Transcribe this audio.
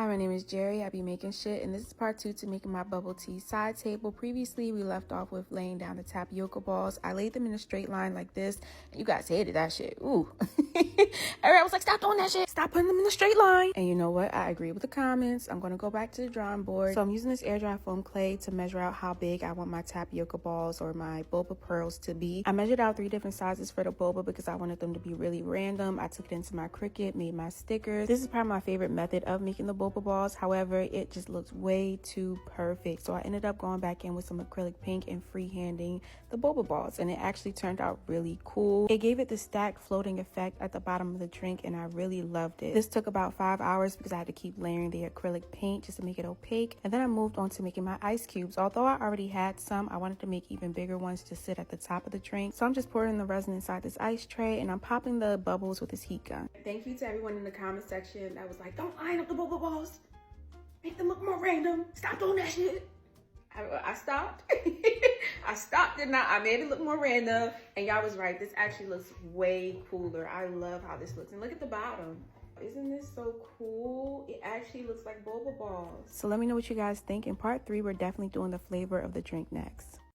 Hi, my name is Jarry. I be making shit, and this is part 2 to making my bubble tea side table. Previously, we left off with laying down the tapioca balls. I laid them in a straight line like this, and you guys hated that shit. Ooh. Everybody was like, stop doing that shit. Stop putting them in a straight line. And you know what? I agree with the comments. I'm going to go back to the drawing board. So I'm using this air dry foam clay to measure out how big I want my tapioca balls or my boba pearls to be. I measured out 3 different sizes for the boba because I wanted them to be really random. I took it into my Cricut, made my stickers. This is probably my favorite method of making the boba balls. However, it just looks way too perfect. So I ended up going back in with some acrylic pink and freehanding the boba balls, and it actually turned out really cool. It gave it the stacked floating effect at the bottom of the drink, and I really loved it. This took about 5 hours because I had to keep layering the acrylic paint just to make it opaque, and then I moved on to making my ice cubes. Although I already had some, I wanted to make even bigger ones to sit at the top of the drink. So I'm just pouring the resin inside this ice tray, and I'm popping the bubbles with this heat gun. Thank you to everyone in the comment section that was like, don't line up the boba balls. Make them look more random. Stop doing that shit. I stopped. I stopped and I made it look more random. And y'all was right. This actually looks way cooler. I love how this looks. And look at the bottom. Isn't this so cool? It actually looks like boba balls. So let me know what you guys think. In part 3, we're definitely doing the flavor of the drink next.